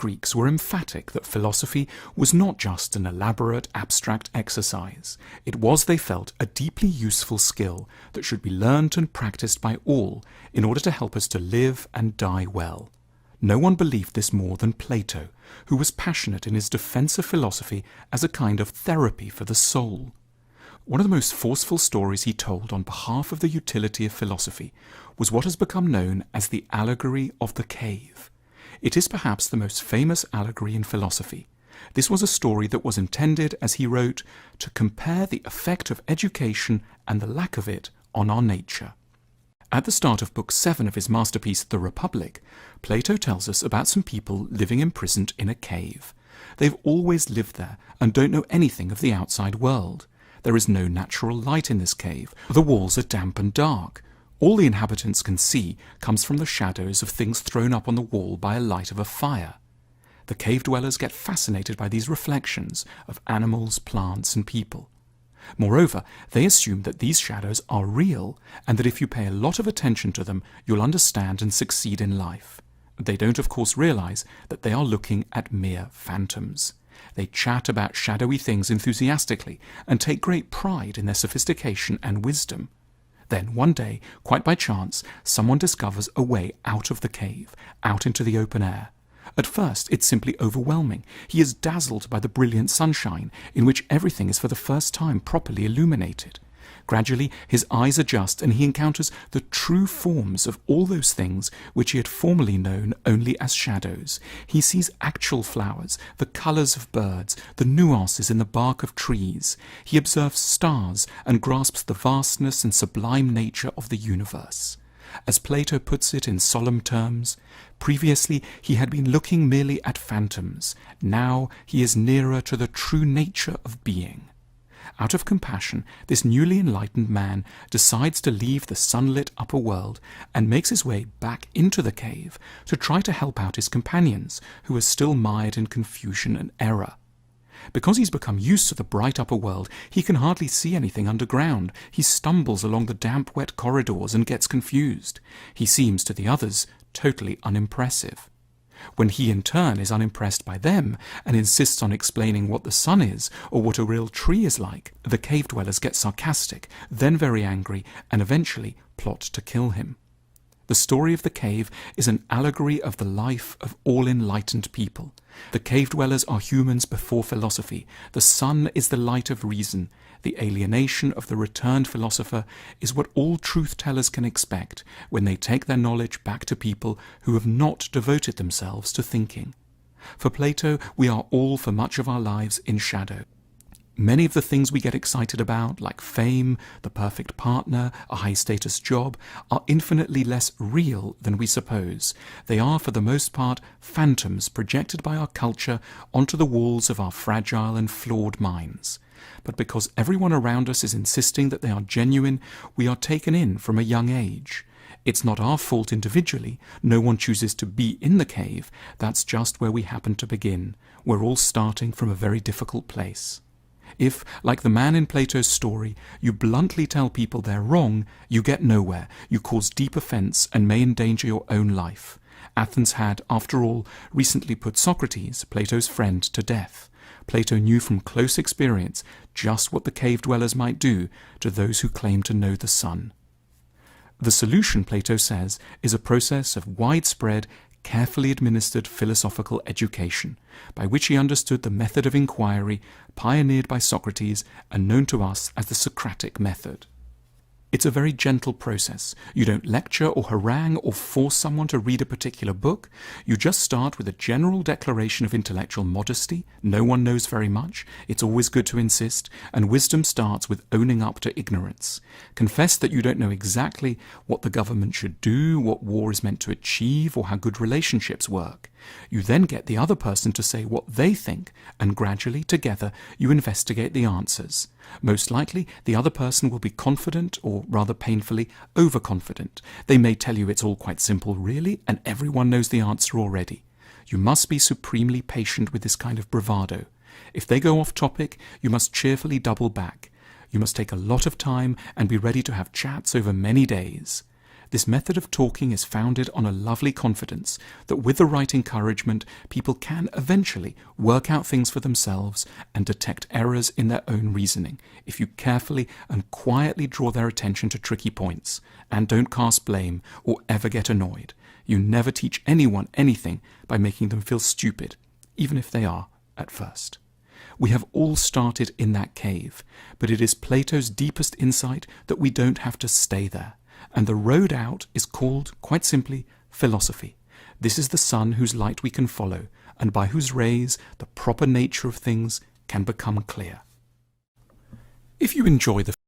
Greeks were emphatic that philosophy was not just an elaborate abstract exercise. It was, they felt, a deeply useful skill that should be learnt and practiced by all in order to help us to live and die well. No one believed this more than Plato, who was passionate in his defense of philosophy as a kind of therapy for the soul. One of the most forceful stories he told on behalf of the utility of philosophy was what has become known as the Allegory of the Cave. It is perhaps the most famous allegory in philosophy. This was a story that was intended, as he wrote, to compare the effect of education and the lack of it on our nature. At the start of Book 7 of his masterpiece, The Republic, Plato tells us about some people living imprisoned in a cave. They've always lived there and don't know anything of the outside world. There is no natural light in this cave. The walls are damp and dark. All the inhabitants can see comes from the shadows of things thrown up on the wall by a light of a fire. The cave dwellers get fascinated by these reflections of animals, plants, and people. Moreover, they assume that these shadows are real, and that if you pay a lot of attention to them, you'll understand and succeed in life. They don't, of course, realize that they are looking at mere phantoms. They chat about shadowy things enthusiastically and take great pride in their sophistication and wisdom. Then one day, quite by chance, someone discovers a way out of the cave, out into the open air. At first, it's simply overwhelming. He is dazzled by the brilliant sunshine, in which everything is for the first time properly illuminated. Gradually, his eyes adjust and he encounters the true forms of all those things which he had formerly known only as shadows. He sees actual flowers, the colours of birds, the nuances in the bark of trees. He observes stars and grasps the vastness and sublime nature of the universe. As Plato puts it in solemn terms, previously he had been looking merely at phantoms. Now he is nearer to the true nature of being. Out of compassion, this newly enlightened man decides to leave the sunlit upper world and makes his way back into the cave to try to help out his companions, who are still mired in confusion and error. Because he's become used to the bright upper world, he can hardly see anything underground. He stumbles along the damp, wet corridors and gets confused. He seems to the others totally unimpressive. When he in turn is unimpressed by them and insists on explaining what the sun is or what a real tree is like, the cave dwellers get sarcastic, then very angry, and eventually plot to kill him. The story of the cave is an allegory of the life of all enlightened people. The cave dwellers are humans before philosophy. The sun is the light of reason. The alienation of the returned philosopher is what all truth-tellers can expect when they take their knowledge back to people who have not devoted themselves to thinking. For Plato, we are all for much of our lives in shadow. Many of the things we get excited about, like fame, the perfect partner, a high-status job, are infinitely less real than we suppose. They are, for the most part, phantoms projected by our culture onto the walls of our fragile and flawed minds. But because everyone around us is insisting that they are genuine, we are taken in from a young age. It's not our fault individually. No one chooses to be in the cave. That's just where we happen to begin. We're all starting from a very difficult place. If, like the man in Plato's story, you bluntly tell people they're wrong, you get nowhere, you cause deep offence and may endanger your own life. Athens had, after all, recently put Socrates, Plato's friend, to death. Plato knew from close experience just what the cave dwellers might do to those who claim to know the sun. The solution, Plato says, is a process of widespread, carefully administered philosophical education, by which he understood the method of inquiry pioneered by Socrates and known to us as the Socratic method. It's a very gentle process. You don't lecture or harangue or force someone to read a particular book. You just start with a general declaration of intellectual modesty. No one knows very much. It's always good to insist. And wisdom starts with owning up to ignorance. Confess that you don't know exactly what the government should do, what war is meant to achieve, or how good relationships work. You then get the other person to say what they think, and gradually, together, you investigate the answers. Most likely, the other person will be confident, or rather painfully, overconfident. They may tell you it's all quite simple, really, and everyone knows the answer already. You must be supremely patient with this kind of bravado. If they go off topic, you must cheerfully double back. You must take a lot of time and be ready to have chats over many days. This method of talking is founded on a lovely confidence that with the right encouragement, people can eventually work out things for themselves and detect errors in their own reasoning if you carefully and quietly draw their attention to tricky points and don't cast blame or ever get annoyed. You never teach anyone anything by making them feel stupid, even if they are at first. We have all started in that cave, but it is Plato's deepest insight that we don't have to stay there, and the road out is called, quite simply, philosophy. This is the sun whose light we can follow, and by whose rays the proper nature of things can become clear. If you enjoy the